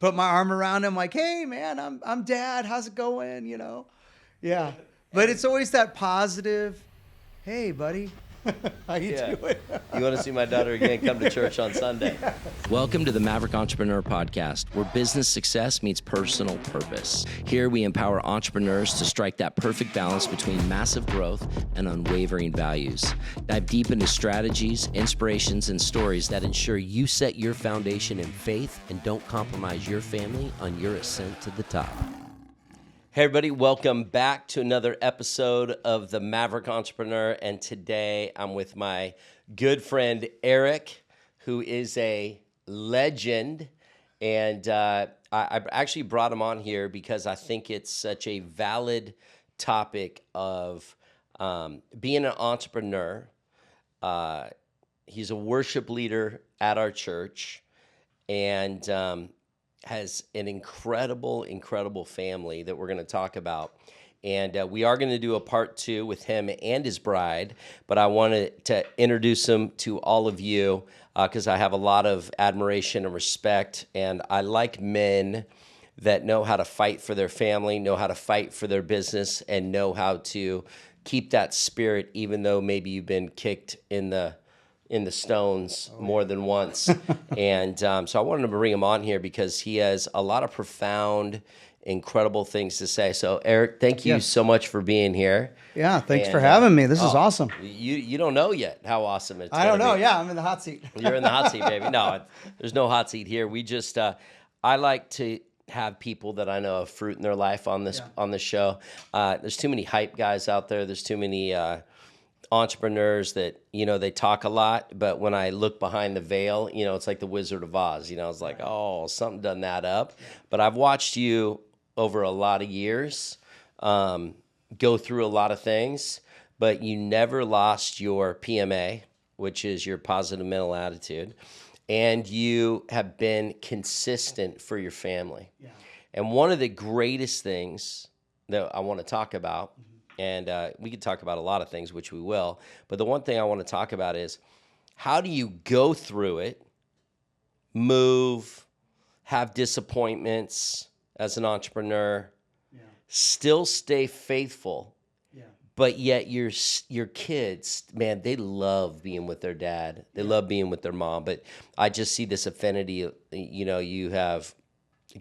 put my arm around him like, hey man, I'm dad. How's it going? Yeah. But it's always that positive, hey buddy, how you doing? You want to see my daughter again? Come to church on Sunday. Welcome to the Maverick Entrepreneur Podcast, where business success meets personal purpose. Here we empower entrepreneurs to strike that perfect balance between massive growth and unwavering values. Dive deep into strategies, inspirations, and stories that ensure you set your foundation in faith and don't compromise your family on your ascent to the top. Hey everybody, welcome back to another episode of the Maverick Entrepreneur, and today I'm with my good friend Eric, who is a legend, and I actually brought him on here because I think it's such a valid topic of being an entrepreneur. He's a worship leader at our church, and has an incredible family that we're going to talk about. And we are going to do a part 2 with him and his bride, but I wanted to introduce him to all of you because I have a lot of admiration and respect, and I like men that know how to fight for their family, know how to fight for their business, and know how to keep that spirit even though maybe you've been kicked in the stones more than once. And so I wanted to bring him on here because he has a lot of profound, incredible things to say. So Eric, thank you so much for being here. Yeah, thanks for having me. This is awesome. You don't know yet how awesome it's I don't know. Yeah, I'm in the hot seat. You're in the hot seat, baby. No, there's no hot seat here. We just, I like to have people that I know have fruit in their life on this show. There's too many hype guys out there. There's too many entrepreneurs that, they talk a lot, but when I look behind the veil, it's like the Wizard of Oz. It's like, oh, something done that up. But I've watched you over a lot of years go through a lot of things, but you never lost your PMA, which is your positive mental attitude, and you have been consistent for your family. Yeah. And one of the greatest things that I want to talk about, and we could talk about a lot of things, which we will. But the one thing I want to talk about is how do you go through it, move, have disappointments as an entrepreneur, still stay faithful, but yet your kids, man, they love being with their dad. They love being with their mom. But I just see this affinity. You have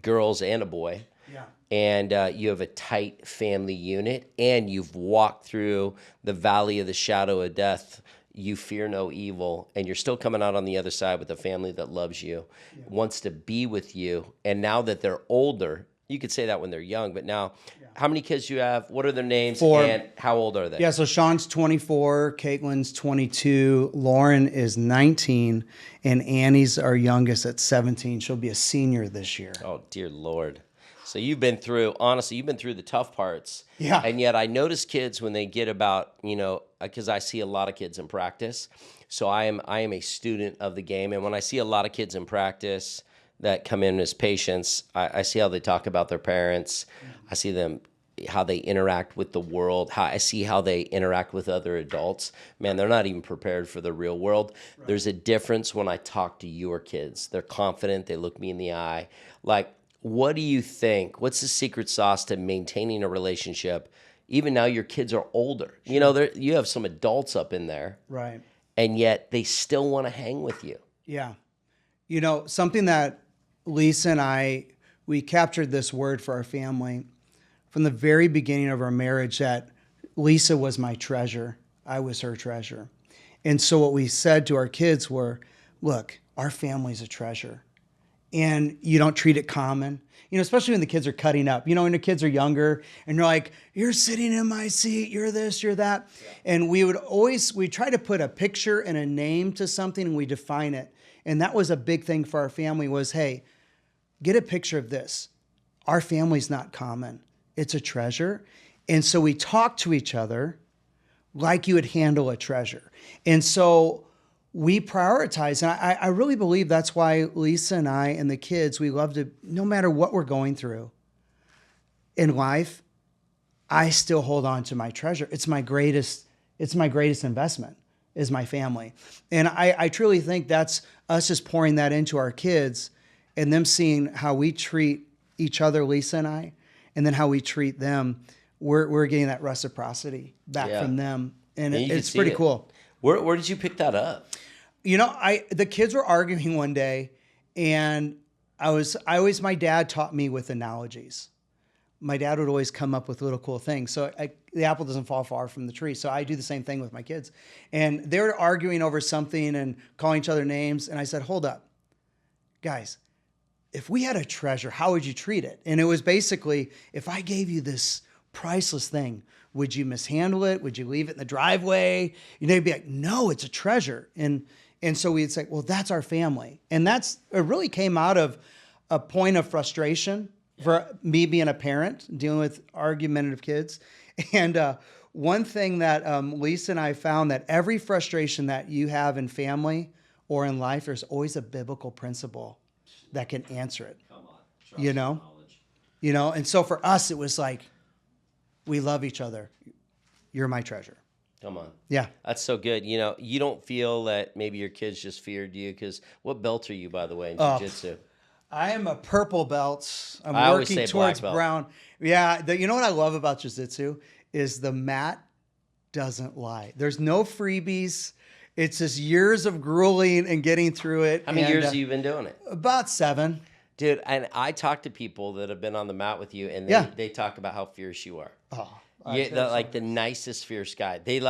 girls and a boy. Yeah. And you have a tight family unit, and you've walked through the valley of the shadow of death. You fear no evil, and you're still coming out on the other side with a family that loves you, wants to be with you. And now that they're older, you could say that when they're young, but now, how many kids do you have? What are their names? 4. And how old are they? Yeah, so Sean's 24, Caitlin's 22, Lauren is 19, and Annie's our youngest at 17. She'll be a senior this year. Oh, dear Lord. So you've been through the tough parts. Yeah. And yet I notice kids when they get about, because I see a lot of kids in practice. So I am a student of the game. And when I see a lot of kids in practice that come in as patients, I see how they talk about their parents. I see them, how they interact with the world. I see how they interact with other adults. Man, they're not even prepared for the real world. Right. There's a difference when I talk to your kids. They're confident. They look me in the eye. Like, what do you think? What's the secret sauce to maintaining a relationship? Even now your kids are older. Sure. You have some adults up in there. Right. And yet they still want to hang with you. Yeah. Something that Lisa and we captured this word for our family from the very beginning of our marriage, that Lisa was my treasure. I was her treasure. And so what we said to our kids were, look, our family's a treasure. And you don't treat it common, especially when the kids are cutting up, when the kids are younger and you're like, you're sitting in my seat, you're this, you're that. Yeah. And we try to put a picture and a name to something, and we define it. And that was a big thing for our family was, hey, get a picture of this. Our family's not common. It's a treasure. And so we talk to each other like you would handle a treasure. And so we prioritize, and I really believe that's why Lisa and I and the kids, we love to, no matter what we're going through in life, I still hold on to my treasure. It's my greatest investment is my family. And I truly think that's us just pouring that into our kids and them seeing how we treat each other, Lisa and I, and then how we treat them, we're getting that reciprocity back from them. And it's pretty cool. Where did you pick that up? The kids were arguing one day, and my dad taught me with analogies. My dad would always come up with little cool things. So the apple doesn't fall far from the tree. So I do the same thing with my kids. And they were arguing over something and calling each other names. And I said, hold up, guys, if we had a treasure, how would you treat it? And it was basically, if I gave you this priceless thing, would you mishandle it? Would you leave it in the driveway? They'd be like, no, it's a treasure. And so we'd say, well, that's our family. And it really came out of a point of frustration for me being a parent, dealing with argumentative kids. And one thing that Lisa and I found, that every frustration that you have in family or in life, there's always a biblical principle that can answer it. Come on. Trust and knowledge. And so for us, it was like, we love each other. You're my treasure. Come on. Yeah. That's so good. You don't feel that maybe your kids just feared you, because what belt are you, by the way, in jiu-jitsu? I am a purple belt. I'm I always working say towards black belt. brown. Yeah. You know what I love about jiu-jitsu is the mat doesn't lie. There's no freebies. It's just years of grueling and getting through it. How many years have you been doing it? About 7. Dude, and I talk to people that have been on the mat with you, and they talk about how fierce you are. Oh, The nicest fierce guy. They so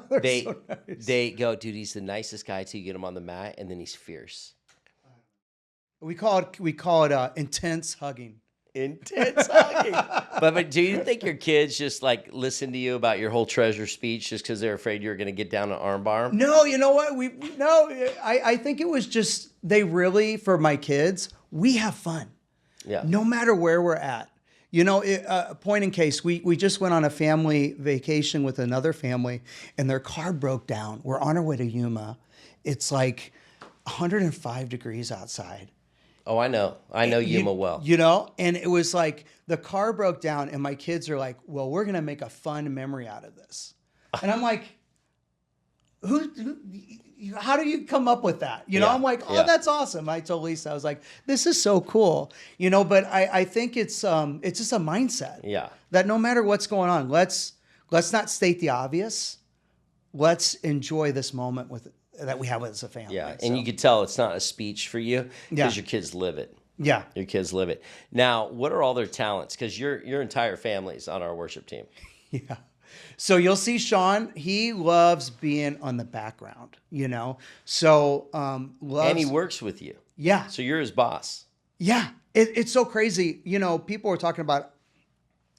nice. They go, dude, he's the nicest guy till you get him on the mat, and then he's fierce. We call it intense hugging. Intense hugging. But do you think your kids just listen to you about your whole treasure speech just because they're afraid you're going to get down an armbar? No, you know what? I think it was just, for my kids, we have fun. Yeah. No matter where we're at. A point in case, we just went on a family vacation with another family, and their car broke down. We're on our way to Yuma. It's like 105 degrees outside. Oh, I know. I know Yuma well. And it was like the car broke down, and my kids are like, well, we're going to make a fun memory out of this. And I'm like, how do you come up with that? I'm like, that's awesome. I told Lisa, I was like, this is so cool. But I think it's just a mindset. Yeah. That no matter what's going on, let's not state the obvious. Let's enjoy this moment that we have as a family. Yeah, and you could tell it's not a speech for you because your kids live it. Yeah. Your kids live it. Now, what are all their talents? Because your entire family's on our worship team. Yeah. So you'll see Sean, he loves being on the background, So loves, and he works with you. Yeah. So you're his boss. Yeah. It's so crazy. People are talking about,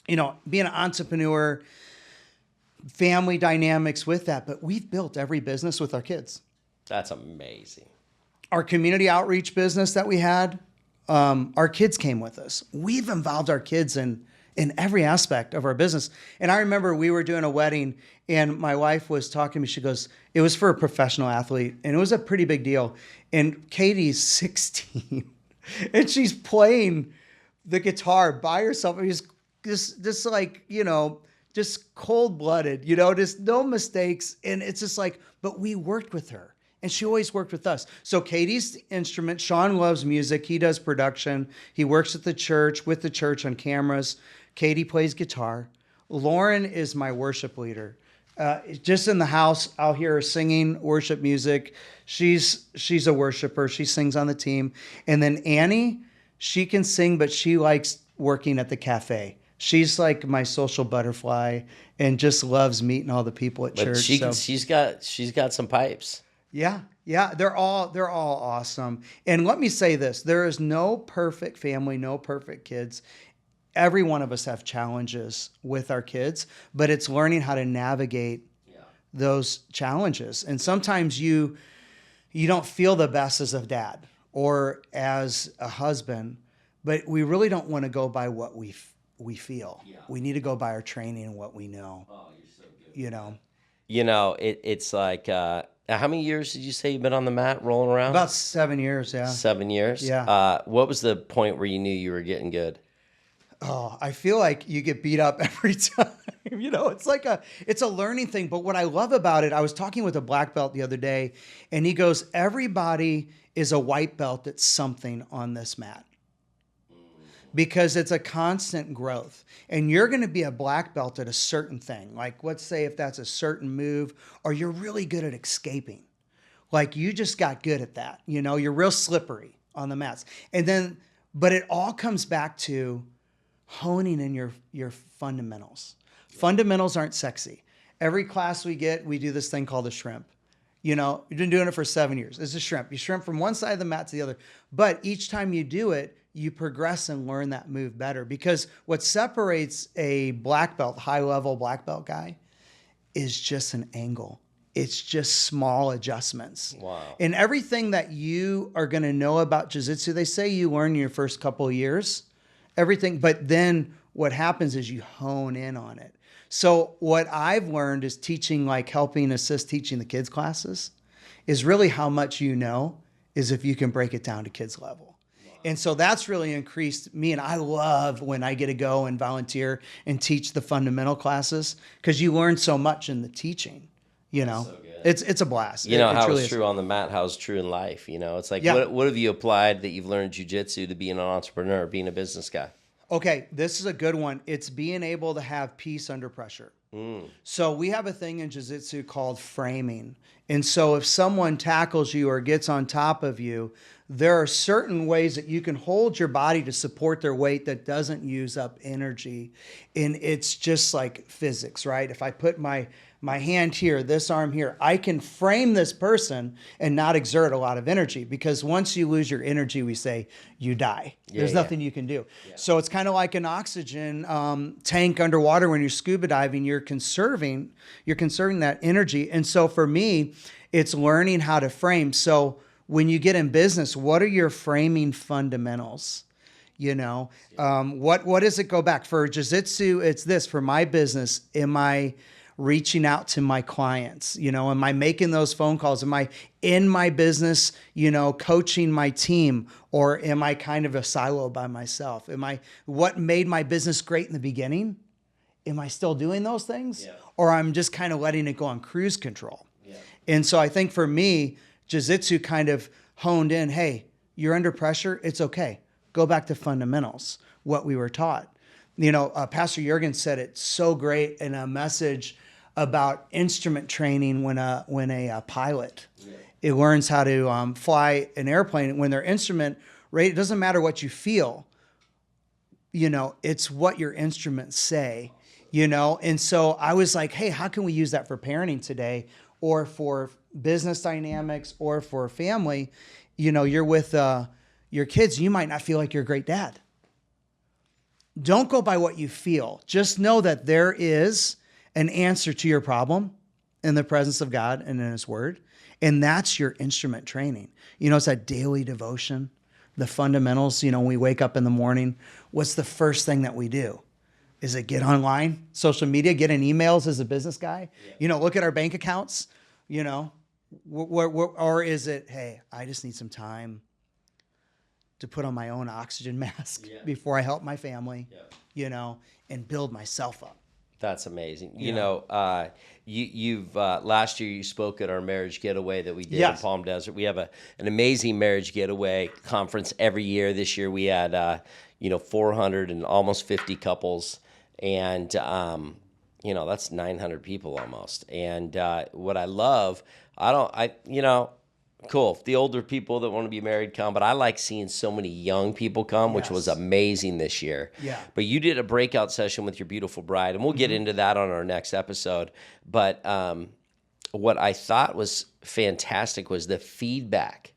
being an entrepreneur, family dynamics with that, but we've built every business with our kids. That's amazing. Our community outreach business that we had, our kids came with us. We've involved our kids in every aspect of our business. And I remember we were doing a wedding, and my wife was talking to me. She goes, it was for a professional athlete, and it was a pretty big deal. And Katie's 16, and she's playing the guitar by herself. I mean, just cold-blooded, just no mistakes. And it's just like, but we worked with her, and she always worked with us. So Katie's the instrument. Sean loves music. He does production. He works at the church, with the church on cameras. Katie plays guitar. Lauren is my worship leader. Just in the house, I'll hear her singing worship music. She's a worshiper. She sings on the team. And then Annie, she can sing, but she likes working at the cafe. She's like my social butterfly and just loves meeting all the people at church. She's got some pipes. Yeah. They're all awesome. And let me say this: there is no perfect family, no perfect kids. Every one of us have challenges with our kids, but it's learning how to navigate those challenges. And sometimes you don't feel the best as a dad or as a husband, but we really don't want to go by what we feel. Yeah. We need to go by our training and what we know. Oh, you're so good. It's like, how many years did you say you've been on the mat rolling around? About 7 years, yeah. 7 years? Yeah. What was the point where you knew you were getting good? Oh, I feel like you get beat up every time. It's a learning thing. But what I love about it, I was talking with a black belt the other day, and he goes, everybody is a white belt at something on this mat, because it's a constant growth. And you're going to be a black belt at a certain thing. Like, let's say if that's a certain move, or you're really good at escaping. Like, you just got good at that. You know, you're real slippery on the mats. And then, but it all comes back to honing in your fundamentals. Fundamentals aren't sexy. Every class we get, we do this thing called a shrimp. You know, you've been doing it for 7 years. It's a shrimp. You shrimp from one side of the mat to the other. But each time you do it, you progress and learn that move better. Because what separates a black belt, high-level black belt guy, is just an angle. It's just small adjustments. Wow. And everything that you are going to know about jiu-jitsu, they say you learn in your first couple of years, everything. But then what happens is you hone in on it. So what I've learned is teaching, like helping assist teaching the kids classes, is really how much you know is if you can break it down to kids level. And so that's really increased me. And I love when I get to go and volunteer and teach the fundamental classes, because you learn so much in the teaching, you know. So good. It's a blast. You know, it how truly it's is. true on the mat, how it's true in life. You know, it's like, Yeah. what have you applied that you've learned jiu-jitsu to being an entrepreneur, being a business guy? Okay, this is a good one. It's being able to have peace under pressure. So we have a thing in jiu-jitsu called framing. And so if someone tackles you or gets on top of you, there are certain ways that you can hold your body to support their weight that doesn't use up energy. And it's just like physics, right? If I put my hand here, this arm here, I can frame this person and not exert a lot of energy, because once you lose your energy, we say you die. There's nothing you can do. Yeah. So it's kind of like an oxygen tank underwater. When you're scuba diving, you're conserving that energy. And so for me, it's learning how to frame. So when you get in business, what are your framing fundamentals? You know, what does it go back for jiu-jitsu? It's this. For my business, am I reaching out to my clients? You know, am I making those phone calls? Am I in my business, you know, coaching my team? Or am I kind of a silo by myself? What made my business great in the beginning? Am I still doing those things? Yeah. Or I'm just kind of letting it go on cruise control? Yeah. And so I think for me, jiu-jitsu kind of honed in, hey, you're under pressure. It's okay. Go back to fundamentals, what we were taught. You know, Pastor Jurgen said it so great in a message about instrument training when a pilot it learns how to fly an airplane. When their instrument, right, it doesn't matter what you feel, you know, it's what your instruments say, you know. And so I was like, hey, how can we use that for parenting today, or for business dynamics, or for family? You know, you're with your kids, you might not feel like you're a great dad. Don't go by what you feel. Just know that there is an answer to your problem in the presence of God and in His Word. And that's your instrument training. You know, it's that daily devotion, the fundamentals. You know, when we wake up in the morning, what's the first thing that we do? Is it get online, social media, get in emails as a business guy? Yeah. You know, look at our bank accounts, you know, or is it, hey, I just need some time to put on my own oxygen mask before I help my family, you know, and build myself up. That's amazing. You know, you've last year you spoke at our marriage getaway that we did in Palm Desert. We have an amazing marriage getaway conference every year. This year we had 400 and almost 50 couples, and you know, that's 900 people almost. And what I love, cool. The older people that want to be married come, but I like seeing so many young people come, which was amazing this year. Yeah. But you did a breakout session with your beautiful bride, and we'll get into that on our next episode. But what I thought was fantastic was the feedback.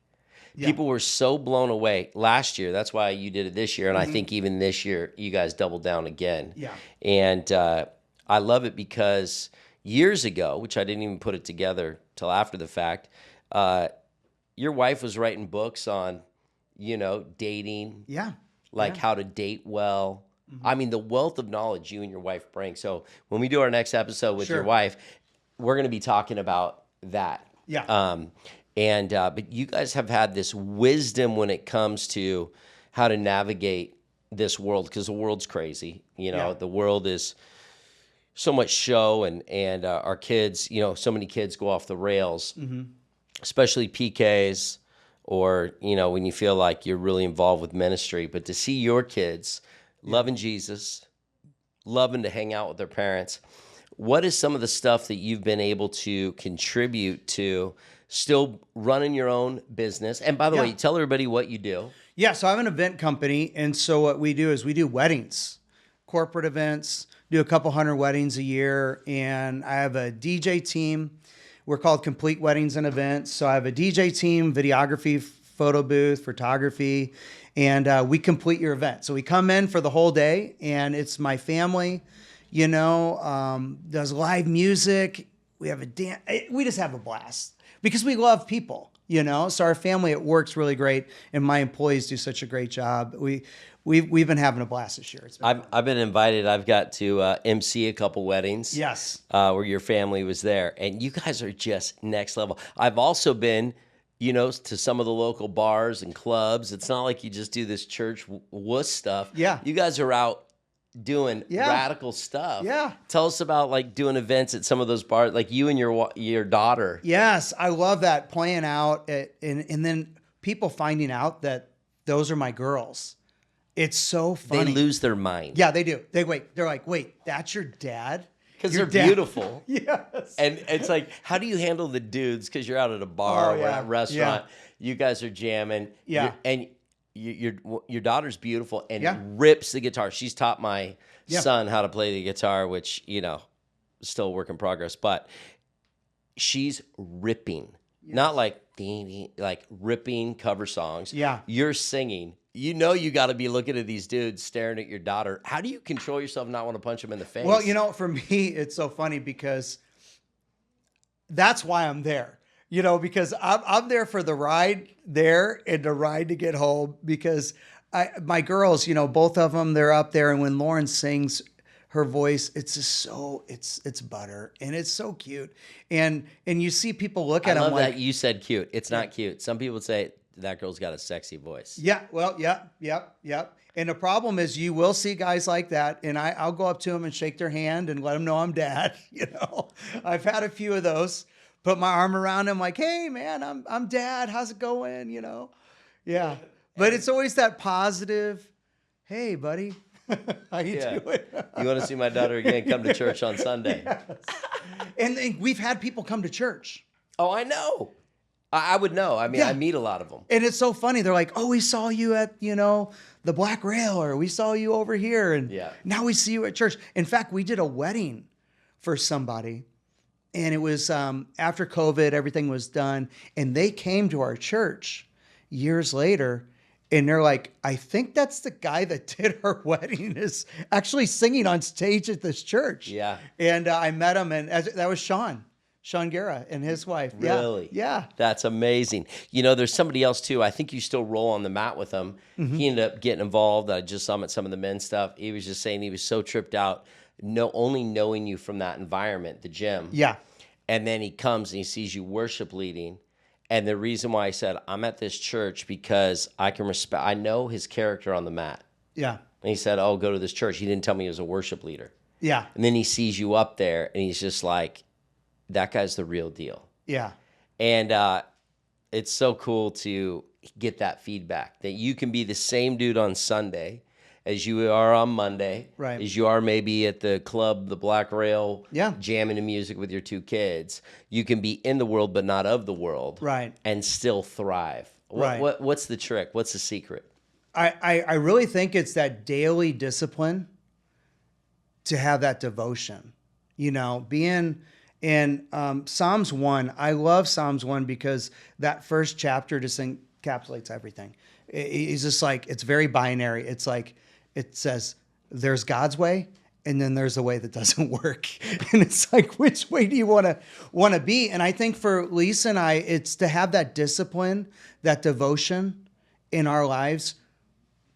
Yeah. People were so blown away last year. That's why you did it this year. And I think even this year, you guys doubled down again. Yeah. And I love it because years ago, which I didn't even put it together till after the fact, your wife was writing books on, you know, dating. Yeah. Like how to date well. I mean, the wealth of knowledge you and your wife bring. So when we do our next episode with your wife, we're going to be talking about that. Yeah. But you guys have had this wisdom when it comes to how to navigate this world, because the world's crazy. You know, the world is so much show, and our kids, you know, so many kids go off the rails. Especially PKs, or, when you feel like you're really involved with ministry, but to see your kids loving Jesus, loving to hang out with their parents, what is some of the stuff that you've been able to contribute to still running your own business? And by the way, tell everybody what you do. Yeah, so I have an event company, and so what we do is we do weddings, corporate events, do a couple hundred weddings a year, and I have a DJ team. We're called Complete Weddings and Events. So I have a DJ team, videography, photo booth, photography, and we complete your event. So we come in for the whole day, and it's my family, does live music. We have a dance. We just have a blast because we love people. So our family, it works really great, and my employees do such a great job. We've been having a blast this year. I've been invited. I've got to MC a couple weddings. Yes, where your family was there, and you guys are just next level. I've also been, to some of the local bars and clubs. It's not like you just do this church wuss stuff. Yeah, you guys are out doing radical stuff. Yeah. Tell us about like doing events at some of those bars, like you and your daughter. Yes, I love that, playing out and then people finding out that those are my girls. It's so funny. They lose their mind. Yeah, they do. They're like, wait, that's your dad? Because they're beautiful. Yes. And it's like, how do you handle the dudes? Because you're out at a bar or at a restaurant. Yeah. You guys are jamming. Yeah. And your daughter's beautiful and rips the guitar. She's taught my son how to play the guitar, which, still a work in progress. But she's ripping. Yes. Not like ripping cover songs. Yeah. You're singing. You got to be looking at these dudes staring at your daughter. How do you control yourself and not want to punch them in the face? Well, for me, it's so funny because that's why I'm there. Because I'm there for the ride there and the ride to get home, because my girls, both of them, they're up there. And when Lauren sings, her voice, it's just it's butter, and it's so cute. And you see people look at them like, that you said cute. It's not cute. Some people say that girl's got a sexy voice. Yeah. Well, yep. And the problem is you will see guys like that, and I'll go up to them and shake their hand and let them know I'm dad. I've had a few of those. Put my arm around him like, hey man, I'm dad. How's it going? Yeah. But it's always that positive, hey buddy, how you doing? You want to see my daughter again? Come to church on Sunday. Yes. And we've had people come to church. Oh, I know. I would know. I mean, I meet a lot of them. And it's so funny. They're like, oh, we saw you at, the Black Rail, or we saw you over here. And now we see you at church. In fact, we did a wedding for somebody. And it was after COVID, everything was done. And they came to our church years later. And they're like, I think that's the guy that did our wedding is actually singing on stage at this church. Yeah. And I met him, and that was Sean Guerra and his wife. Really? Yeah. That's amazing. There's somebody else too. I think you still roll on the mat with him. Mm-hmm. He ended up getting involved. I just saw him at some of the men's stuff. He was just saying he was so tripped out, only knowing you from that environment, the gym. Yeah. And then he comes and he sees you worship leading. And the reason why I said, I'm at this church because I know his character on the mat. Yeah. And he said, oh, go to this church. He didn't tell me he was a worship leader. Yeah. And then he sees you up there and he's just like, that guy's the real deal. Yeah. And it's so cool to get that feedback that you can be the same dude on Sunday as you are on Monday, right? As you are maybe at the club, the Black Rail, yeah, jamming to music with your two kids. You can be in the world but not of the world, right? And still thrive. Right. What's the trick? What's the secret? I really think it's that daily discipline to have that devotion. Being in Psalms 1. I love Psalms 1 because that first chapter just encapsulates everything. It's just like, it's very binary. It's like, it says there's God's way, and then there's a way that doesn't work. And it's like, which way do you want to be? And I think for Lisa and I, it's to have that discipline, that devotion in our lives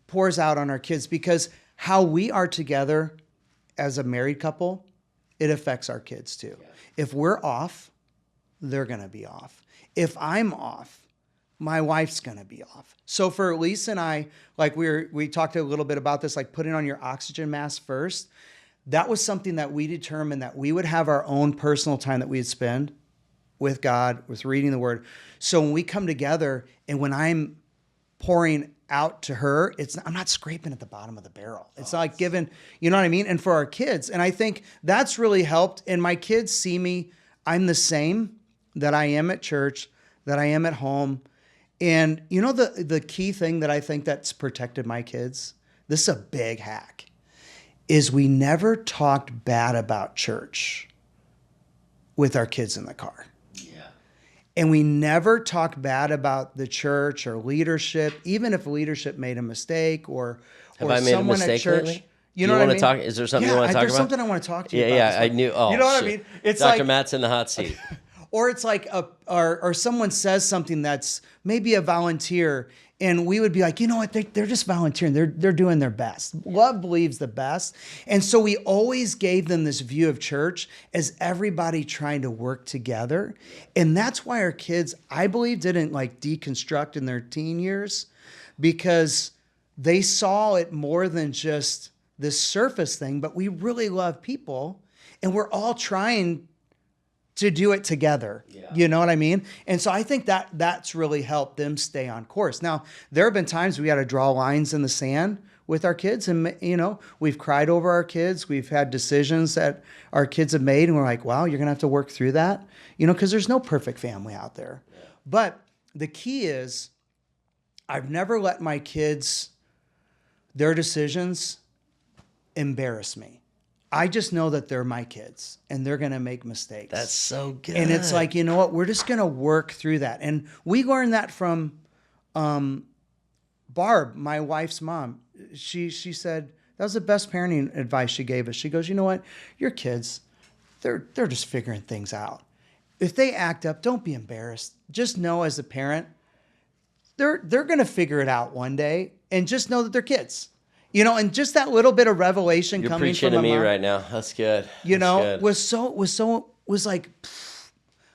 pours out on our kids, because how we are together as a married couple, it affects our kids too. Yeah. If we're off, they're going to be off. If I'm off, my wife's going to be off. So for Lisa and I, like we talked a little bit about this, like putting on your oxygen mask first. That was something that we determined that we would have our own personal time that we'd spend with God, with reading the word. So when we come together and when I'm pouring out to her, I'm not scraping at the bottom of the barrel. It's not like giving, you know what I mean? And for our kids, and I think that's really helped. And my kids see me, I'm the same that I am at church, that I am at home. And you know, the key thing that I think that's protected my kids, this is a big hack, is we never talked bad about church with our kids in the car. And we never talk bad about the church or leadership, even if leadership made a mistake or Have I made a someone at mistake church. lately? You know Do what you I want to mean? talk? Is there something you want to talk there's about? something I want to talk to you about. Yeah, I knew. Oh, you know what shit. I mean? It's Dr. like, Matt's in the hot seat. or it's like or someone says something that's maybe a volunteer, and we would be like, you know what, they're just volunteering. They're doing their best. Love believes the best. And so we always gave them this view of church as everybody trying to work together. And that's why our kids, I believe, didn't like deconstruct in their teen years, because they saw it more than just this surface thing, but we really love people and we're all trying to do it together. Yeah. You know what I mean? And so I think that's really helped them stay on course. Now, there have been times we had to draw lines in the sand with our kids, and, you know, we've cried over our kids. We've had decisions that our kids have made, and we're like, wow, you're going to have to work through that, you know, because there's no perfect family out there. Yeah. But the key is I've never let my kids, their decisions embarrass me. I just know that they're my kids and they're going to make mistakes. That's so good. And it's like, you know what? We're just going to work through that. And we learned that from Barb, my wife's mom. She said, that was the best parenting advice she gave us. She goes, you know what? Your kids, they're just figuring things out. If they act up, don't be embarrassed. Just know as a parent, they're going to figure it out one day, and just know that they're kids. You know, and just that little bit of revelation You're coming preaching from to me mom, right now. That's good. You know, That's good. was like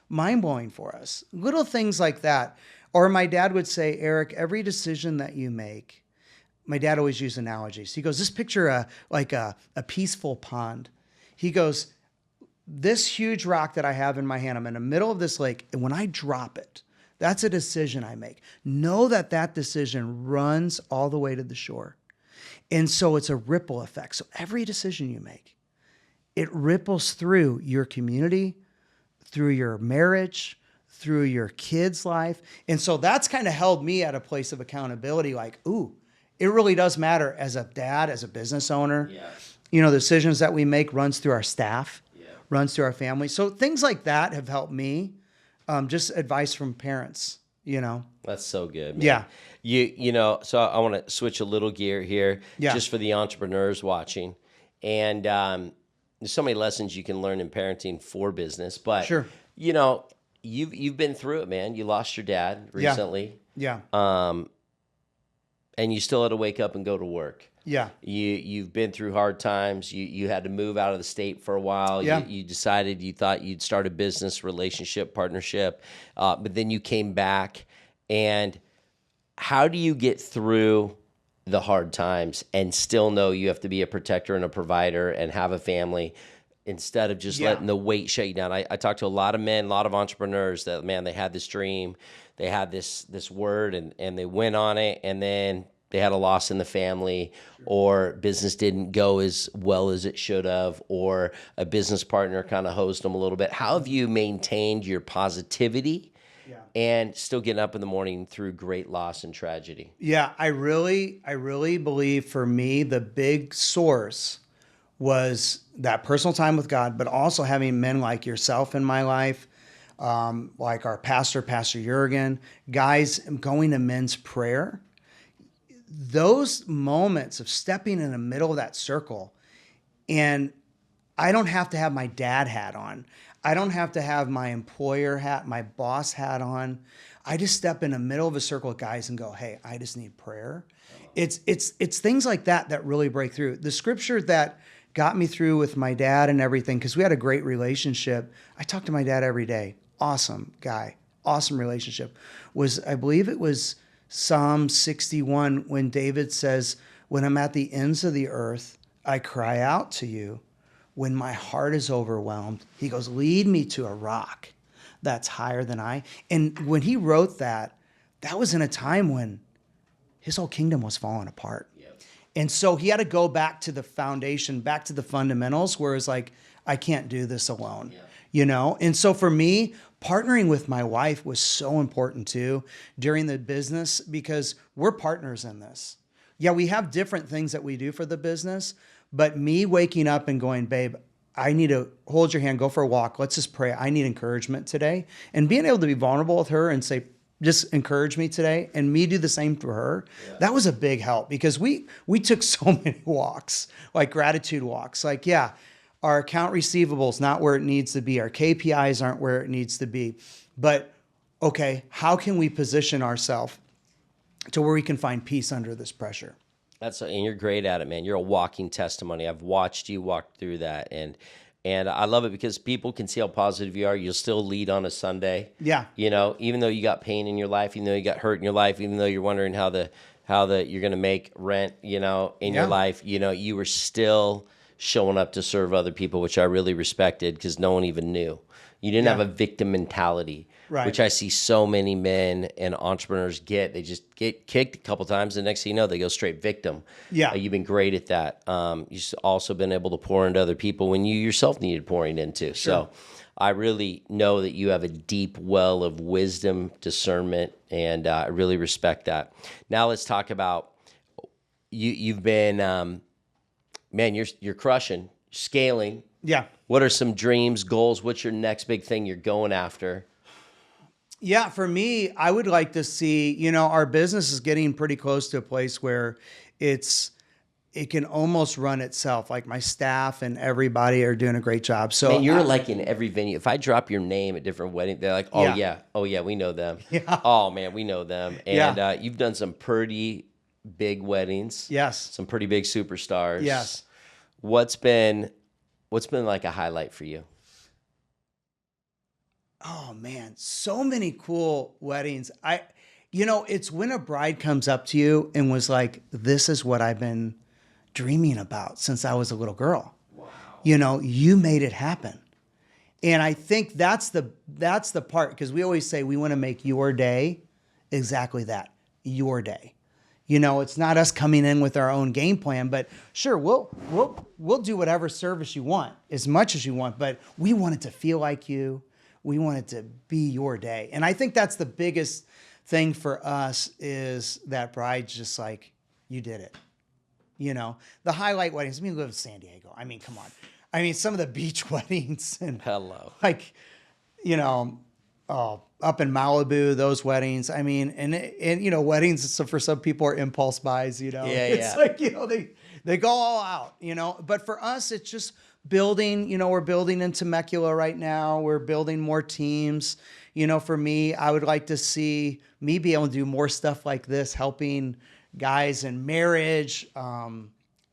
mind blowing for us. Little things like that. Or my dad would say, Eric, every decision that you make, my dad always used analogies. He goes, just picture a peaceful pond. He goes, this huge rock that I have in my hand, I'm in the middle of this lake, and when I drop it, that's a decision I make. Know that that decision runs all the way to the shore. And so it's a ripple effect. So every decision you make, it ripples through your community, through your marriage, through your kids' life. And so that's kind of held me at a place of accountability, like, ooh, it really does matter as a dad, as a business owner. Yeah. You know, the decisions that we make runs through our staff, runs through our family. So things like that have helped me. Just advice from parents, you know. That's so good, man. Yeah. You know, so I want to switch a little gear here, just for the entrepreneurs watching. And there's so many lessons you can learn in parenting for business. But, sure, you know, you've been through it, man. You lost your dad recently. Yeah. And you still had to wake up and go to work. Yeah. You've been through hard times. You had to move out of the state for a while. Yeah. You decided you thought you'd start a business, relationship, partnership, but then you came back. And how do you get through the hard times and still know you have to be a protector and a provider and have a family instead of just letting the weight shut you down? I talk to a lot of men, a lot of entrepreneurs that, man, they had this dream, they had this word, and they went on it, and then they had a loss in the family, or business didn't go as well as it should have, or a business partner kind of hosed them a little bit. How have you maintained your positivity and still getting up in the morning through great loss and tragedy? Yeah, I really believe for me, the big source was that personal time with God, but also having men like yourself in my life, like our pastor, Pastor Jurgen, guys going to men's prayer. Those moments of stepping in the middle of that circle, and I don't have to have my dad hat on. I don't have to have my employer hat, my boss hat on. I just step in the middle of a circle of guys and go, hey, I just need prayer. It's things like that that really break through. The scripture that got me through with my dad and everything, because we had a great relationship. I talked to my dad every day. Awesome guy, awesome relationship. I believe it was Psalm 61, when David says, when I'm at the ends of the earth, I cry out to you. When my heart is overwhelmed, he goes, lead me to a rock that's higher than I. And when he wrote that, that was in a time when his whole kingdom was falling apart. Yep. And so he had to go back to the foundation, back to the fundamentals, where it's like, I can't do this alone, Yeah. you know? And so for me, partnering with my wife was so important too during the business, because we're partners in this. Yeah, we have different things that we do for the business, but me waking up and going, babe, I need to hold your hand, go for a walk. Let's just pray. I need encouragement today. And being able to be vulnerable with her and say, just encourage me today, and me do the same for her. Yeah. That was a big help, because we took so many walks, like gratitude walks. Like, yeah, our account receivables not where it needs to be. Our KPIs aren't where it needs to be. But okay, how can we position ourselves to where we can find peace under this pressure? And you're great at it, man. You're a walking testimony. I've watched you walk through that, and I love it because people can see how positive you are. You'll still lead on a Sunday. Yeah. You know, even though you got pain in your life, even though you got hurt in your life, even though you're wondering how you're going to make rent, you know, in your life, you know, you were still showing up to serve other people, which I really respected, because no one even knew. You didn't have a victim mentality, which I see so many men and entrepreneurs get. They just get kicked a couple times, and next thing you know, they go straight victim. Yeah. You've been great at that. You've also been able to pour into other people when you yourself needed pouring into. Sure. So I really know that you have a deep well of wisdom, discernment, and I really respect that. Now let's talk about you've been, man, you're crushing, scaling. Yeah. What are some dreams, goals? What's your next big thing you're going after? Yeah, for me, I would like to see, you know, our business is getting pretty close to a place where it can almost run itself. Like my staff and everybody are doing a great job. So man, you're like in every venue. If I drop your name at different weddings, they're like, oh yeah, we know them. Yeah. Oh man, we know them. And you've done some pretty big weddings. Yes. Some pretty big superstars. Yes. What's been like a highlight for you? Oh man, so many cool weddings. It's when a bride comes up to you and was like, this is what I've been dreaming about since I was a little girl. Wow. You know, you made it happen. And I think that's the part, because we always say we want to make your day exactly that, your day. You know, it's not us coming in with our own game plan, but sure, we'll do whatever service you want, as much as you want, but we want it to feel like you. We want it to be your day. And I think that's the biggest thing for us, is that bride's just like, you did it. You know, the highlight weddings. I mean, we live in San Diego. I mean, come on. I mean, some of the beach weddings and like, you know, up in Malibu, those weddings. I mean, and you know, weddings, so for some people are impulse buys, you know. It's like, you know, they go all out, you know. But for us, it's just building, you know, we're building in Temecula right now. We're building more teams. You know, for me, I would like to see me be able to do more stuff like this, helping guys in marriage.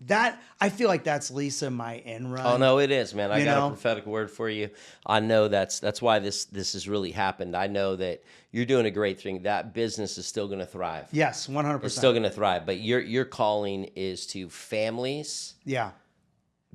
That I feel like that's Lisa, my end run. Oh no, it is, man. I got a prophetic word for you. I know that's why this has really happened. I know that you're doing a great thing. That business is still going to thrive. Yes, 100%. It's still going to thrive. But your calling is to families. Yeah.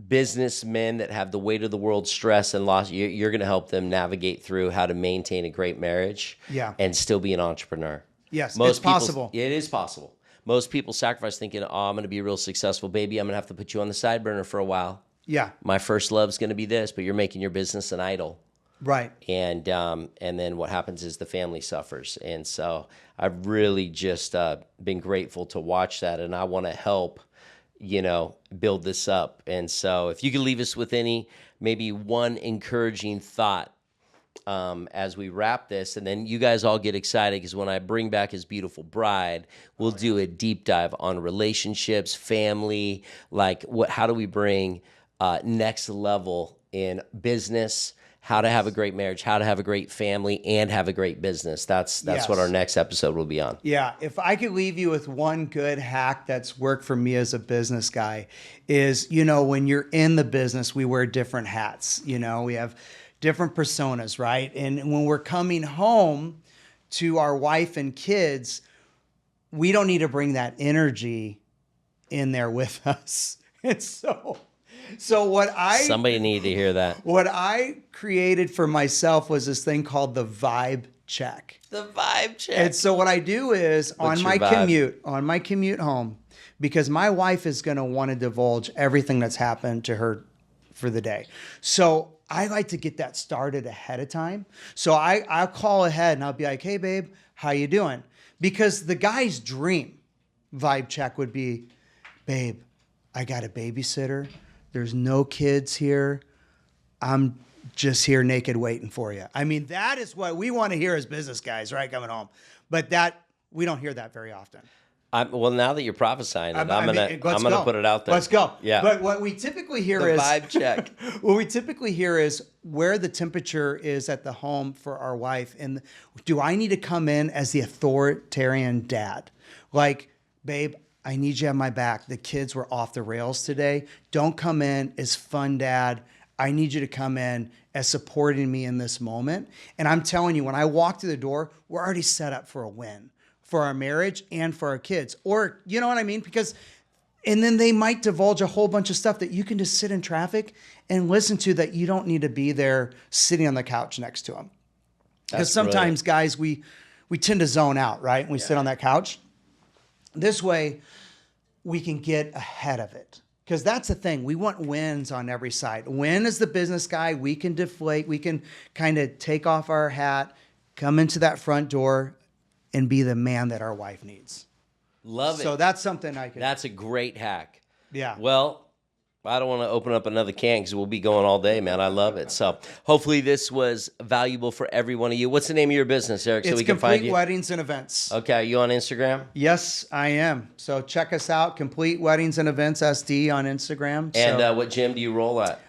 Businessmen that have the weight of the world, stress and loss. You're going to help them navigate through how to maintain a great marriage. Yeah. And still be an entrepreneur. Yes, it's possible. It is possible. Most people sacrifice thinking, oh, I'm going to be real successful. Baby, I'm going to have to put you on the side burner for a while. Yeah. My first love's going to be this, but you're making your business an idol. Right. And then what happens is the family suffers. And so I've really just been grateful to watch that, and I want to help, you know, build this up. And so if you could leave us with maybe one encouraging thought as we wrap this, and then you guys all get excited, because when I bring back his beautiful bride, we'll do a deep dive on relationships, family, like how do we bring next level in business, how to have a great marriage, how to have a great family, and have a great business. That's what our next episode will be on. Yeah. If I could leave you with one good hack that's worked for me as a business guy is, you know, when you're in the business, we wear different hats. You know, we have different personas, right? And when we're coming home to our wife and kids, we don't need to bring that energy in there with us. And so So Somebody needed to hear that. what I created for myself was this thing called the vibe check. The vibe check. And so what I do is What's on your my commute home, because my wife is going to want to divulge everything that's happened to her for the day. So I like to get that started ahead of time. So I'll call ahead and I'll be like, hey, babe, how you doing? Because the guy's dream vibe check would be, babe, I got a babysitter. There's no kids here. I'm just here naked waiting for you. I mean, that is what we want to hear as business guys, right? Coming home. But we don't hear that very often. Well, now that you're prophesying it, I'm gonna put it out there. Let's go. Yeah. But what we typically hear The is vibe check. What we typically hear is where the temperature is at the home for our wife, and do I need to come in as the authoritarian dad? Like, babe, I need you to have my back. The kids were off the rails today. Don't come in as fun dad. I need you to come in as supporting me in this moment. And I'm telling you, when I walk through the door, we're already set up for a win for our marriage and for our kids. Or, you know what I mean? And then they might divulge a whole bunch of stuff that you can just sit in traffic and listen to, that you don't need to be there sitting on the couch next to them. Because sometimes, guys, we tend to zone out, right? When we sit on that couch. This way, we can get ahead of it. Because that's the thing. We want wins on every side. Win as the business guy, we can deflate. We can kind of take off our hat, come into that front door, and be the man that our wife needs. Love it. So that's something I can. That's a great hack. Yeah. Well, I don't want to open up another can because we'll be going all day, man. I love it. So hopefully this was valuable for every one of you. What's the name of your business, Eric, so It's we can find Complete you? Weddings and Events. Okay, are you on Instagram? Yes, I am. So check us out, Complete Weddings and Events SD on Instagram. And what gym do you roll at?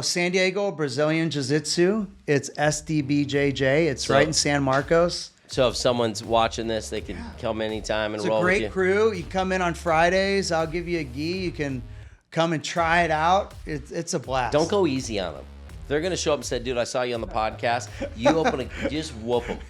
San Diego Brazilian Jiu-Jitsu. It's SDBJJ. It's right in San Marcos. So if someone's watching this, they can come anytime and It's roll a with you. great crew. You come in on Fridays. I'll give you a gi. You can come and try it out. It's a blast. Don't go easy on them. They're going to show up and say, dude, I saw you on the podcast. You just whoop them.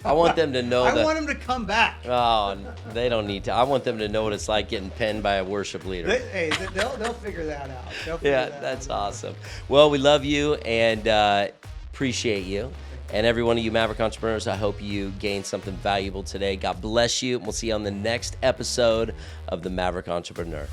I want them to know I want them to come back. Oh, they don't need to. I want them to know what it's like getting penned by a worship leader. They'll figure that out. That's awesome. Well, we love you and appreciate you. And every one of you Maverick entrepreneurs, I hope you gained something valuable today. God bless you. And we'll see you on the next episode of The Maverick Entrepreneur.